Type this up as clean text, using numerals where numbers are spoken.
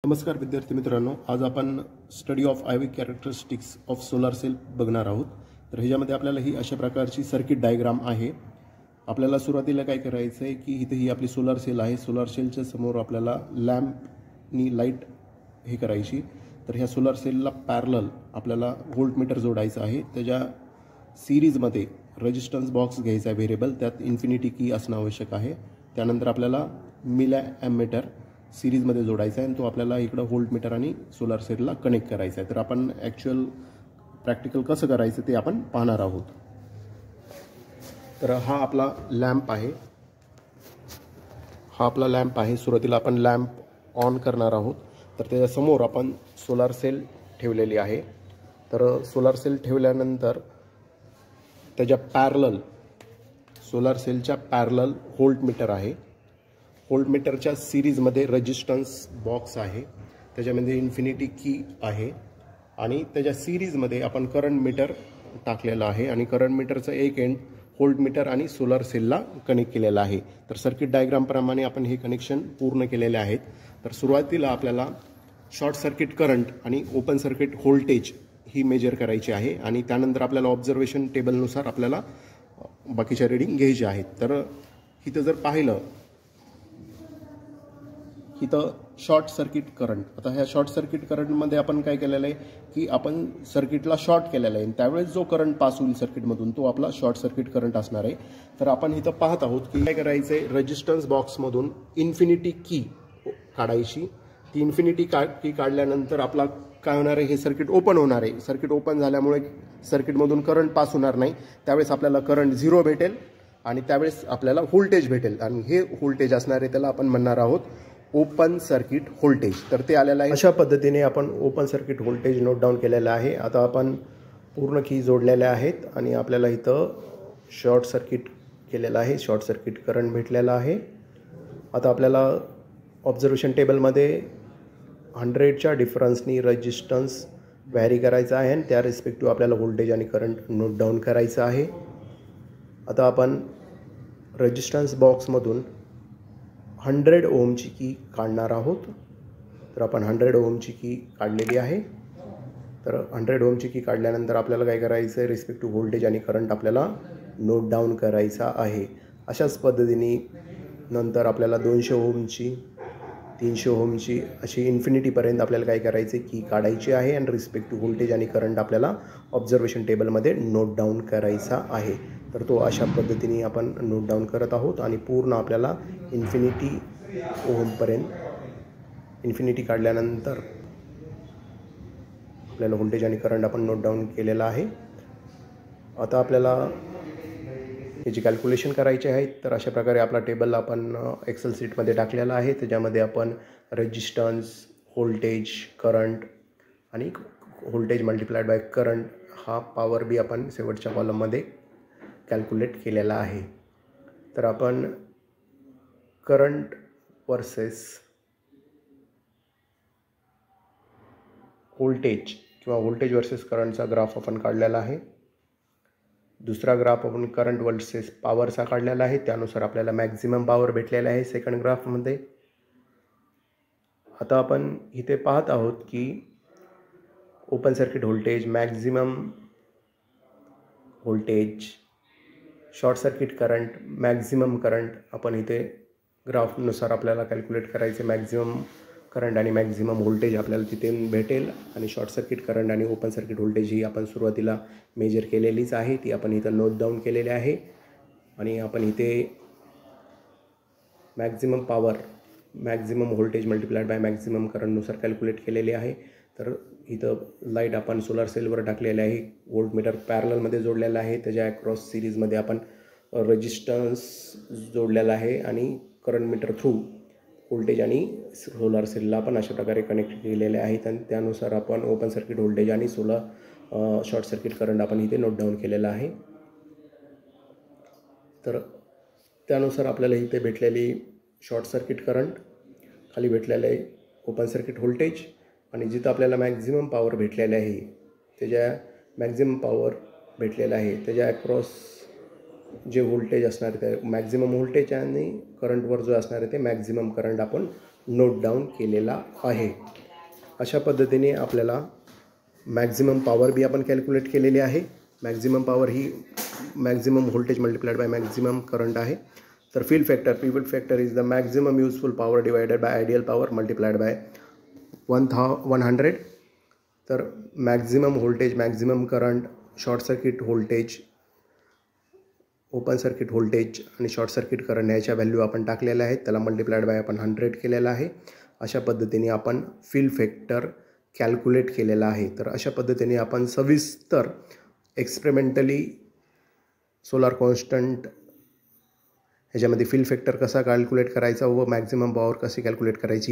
नमस्कार विद्यार्थी मित्रांनो, आज आपण study of IV characteristics of solar cell बघणार आहोत। तर ह्याच्यामध्ये आपल्याला ही अशा प्रकारची सर्किट डायग्राम आहे। आपल्याला सुरुवातीला काय करायचं आहे की इथे ही आपली सोलार सेल आहे। सोलार सेलच्या समोर आपल्याला लॅम्पनी लाईट हे करायची। तर ह्या सोलार सेलला पॅरलल आपल्याला व्होल्टमीटर जोडायचं आहे। त्याच्या सिरीजमध्ये रेजिस्टन्स बॉक्स घ्यायचा आहे व्हेरिएबल, त्यात इन्फिनिटी की असणं आवश्यक आहे। त्यानंतर आपल्याला मिली एम्मीटर सिरीजमध्ये जोडायचा आहे आणि तो आपल्याला इकडं व्होल्टमीटर आणि सोलार सेलला कनेक्ट करायचा आहे। तर आपण ॲक्च्युअल प्रॅक्टिकल कसं करायचं ते आपण पाहणार आहोत। तर हा आपला लॅम्प आहे, सुरुवातीला आपण लॅम्प ऑन करणार आहोत। तर त्याच्यासमोर आपण सोलार सेल ठेवलेली आहे। तर सोलार सेल ठेवल्यानंतर त्याच्या सोलार सेलच्या पॅरलल व्होल्टमीटर आहे। व्होल्टमीटरच्या सिरीजमध्ये रेजिस्टन्स बॉक्स आहे, त्याच्यामध्ये इन्फिनिटी की आहे आणि त्याच्या सिरीजमध्ये आपण करंट मीटर टाकलेला आहे आणि करंट मीटरचा एक एंड व्होल्टमीटर आणि सोलार सेलला कनेक्ट केलेला आहे। तर सर्किट डायग्रामप्रमाणे आपण हे कनेक्शन पूर्ण केलेले आहेत। तर सुरुवातीला आपल्याला शॉर्ट सर्किट करंट आणि ओपन सर्किट व्होल्टेज ही मेजर करायची आहे आणि त्यानंतर आपल्याला ऑब्झर्वेशन टेबलनुसार आपल्याला बाकीच्या रीडिंग घ्यायचे आहेत। तर इथं जर पाहिलं इथं शॉर्ट सर्किट करंट, आता ह्या शॉर्ट सर्किट करंटमध्ये आपण काय केलेलं आहे की आपण सर्किटला शॉर्ट केलेलं आहे, त्यावेळेस जो करंट पास होईल सर्किटमधून तो आपला शॉर्ट सर्किट करंट असणार आहे। तर आपण इथं पाहत आहोत की काय करायचं आहे, रेजिस्टन्स बॉक्समधून इन्फिनिटी की काढायची। ती इन्फिनिटी की काढल्यानंतर आपला काय होणार आहे, हे सर्किट ओपन होणार आहे। सर्किट ओपन झाल्यामुळे सर्किटमधून करंट पास होणार नाही, त्यावेळेस आपल्याला करंट 0 भेटेल आणि त्यावेळेस आपल्याला व्होल्टेज भेटेल आणि हे व्होल्टेज असणार आहे त्याला आपण म्हणणार आहोत ओपन सर्किट व्होल्टेज। तर ते आलेलं आहे। अशा पद्धतीने आपण open circuit voltage note down केलेलं आहे। आता आपण पूर्ण की जोडलेल्या आहेत आणि आपल्याला इथं शॉर्ट सर्किट केलेलं आहे, शॉर्ट सर्किट करंट भेटलेला आहे। आता आपल्याला ऑब्झर्वेशन टेबलमध्ये 100च्या डिफरन्सनी रेजिस्टन्स व्हॅरी करायचा आहे आणि त्या रिस्पेक्टिव्ह आपल्याला व्होल्टेज आणि करंट नोट डाऊन करायचं आहे। आता आपण रेजिस्टन्स बॉक्समधून 100 ओमची की काढणार आहोत। तर आपण 100 ओमची की काढलेली आहे। तर 100 ओमची की काढल्यानंतर आपल्याला काय करायचं आहे, रिस्पेक्टिव्ह व्होल्टेज आणि करंट आपल्याला नोट डाऊन करायचा आहे। अशाच पद्धतीने नंतर आपल्याला 200 ओमची, 300 ओमची अशी इन्फिनिटीपर्यंत आपल्याला काय करायचं की काढायची आहे आणि रिस्पेक्टिव्ह व्होल्टेज आणि करंट आपल्याला ऑब्झर्वेशन टेबलमध्ये नोट डाऊन करायचा आहे। तर तो अशा पद्धतीने आपण नोट डाऊन करत आहोत आणि पूर्ण आपल्याला इन्फिनिटी ओमपर्यंत इन्फिनिटी काढल्यानंतर आपल्याला व्होल्टेज आणि करंट आपण नोट डाऊन केलेला आहे। आता आपल्याला याची कॅल्क्युलेशन करायची आहे। तर अशा प्रकारे आपला टेबल आपण एक्सेल शीटमध्ये टाकलेला आहे। त्याच्यामध्ये आपण रेजिस्टन्स, व्होल्टेज, करंट आणि व्होल्टेज मल्टिप्लाइड बाय करंट हा पॉवर बी आपण शेवटच्या कॉलममध्ये कॅल्क्युलेट केलेला आहे। तर आपण करंट वर्सेस व्होल्टेज किंवा व्होल्टेज वर्सेस करंटचा ग्राफ आपण काढलेला आहे। दुसरा ग्राफ आपण करंट वर्सेस पॉवरचा काढलेला आहे, त्यानुसार आपल्याला मॅक्झिमम पॉवर भेटलेला आहे सेकंड ग्राफमध्ये। आता आपण इथे पाहत आहोत की open circuit voltage, maximum voltage, short circuit current, maximum current आपण इथे ग्राफनुसार आपल्याला कॅल्क्युलेट करायचे। मॅक्झिमम करंट आणि मॅक्झिमम व्होल्टेज आपल्याला तिथे भेटेल आणि शॉर्ट सर्किट करंट आणि ओपन सर्किट व्होल्टेज ही आपण सुरुवातीला मेजर केलेलीच आहे, ती आपण इथं नोट डाऊन केलेली आहे। आणि आपण इथे maximum power, maximum voltage multiplied by maximum करंटनुसार कॅल्क्युलेट केलेली आहे। तर इथं लाईट आपण सोलार सेलवर टाकलेली आहे, व्होल्टमीटर पॅरललमध्ये जोडलेला आहे, त्याच्या अक्रॉस सिरीजमध्ये आपण रेजिस्टन्स जोडलेला आहे आणि करंट मीटर थ्रू व्होल्टेज आणि सोलार सेलला आपण अशा प्रकारे कनेक्ट केलेले आहेत आणि त्यानुसार आपण ओपन सर्किट व्होल्टेज आणि शॉर्ट सर्किट करंट आपण इथे नोट डाऊन केलेला आहे। तर त्यानुसार आपल्याला इथे भेटलेली शॉर्ट सर्किट करंट, खाली भेटलेलं आहे ओपन सर्किट व्होल्टेज आणि जिथं आपल्याला मॅक्झिमम पॉवर भेटलेलं आहे त्याच्या मॅक्झिमम पॉवर भेटलेलं आहे त्याच्या अक्रॉस जे व्होल्टेज असणार आहे ते मॅक्झिमम व्होल्टेज आणि करंटवर जो असणार आहे ते मॅक्झिमम करंट आपण नोट डाऊन केलेला आहे. अशा पद्धतीने आपल्याला मॅक्झिमम पॉवर बी आपण कॅल्क्युलेट केलेली आहे. Maximum power he maximum voltage multiplied by maximum current आहे. तर field factor is the maximum useful power divided by ideal power multiplied by 100. तर maximum voltage, maximum current, short circuit voltage, open circuit voltage आणि short circuit current याच्या value आपण टाकलेल्या आहेत. त्याला multiplied by आपण 100 केलेला आहे. अशा पद्धतीने आपण फील्ड फॅक्टर कॅल्क्युलेट केलेला आहे. तर अशा पद्धतीने आपण सविस्तर एक्सपेरिमेंटली सोलार कॉन्स्टंट ह्याच्यामध्ये फील्ड फॅक्टर कसा कॅल्क्युलेट करायचा व मॅक्झिमम पॉवर कशी कॅल्क्युलेट करायची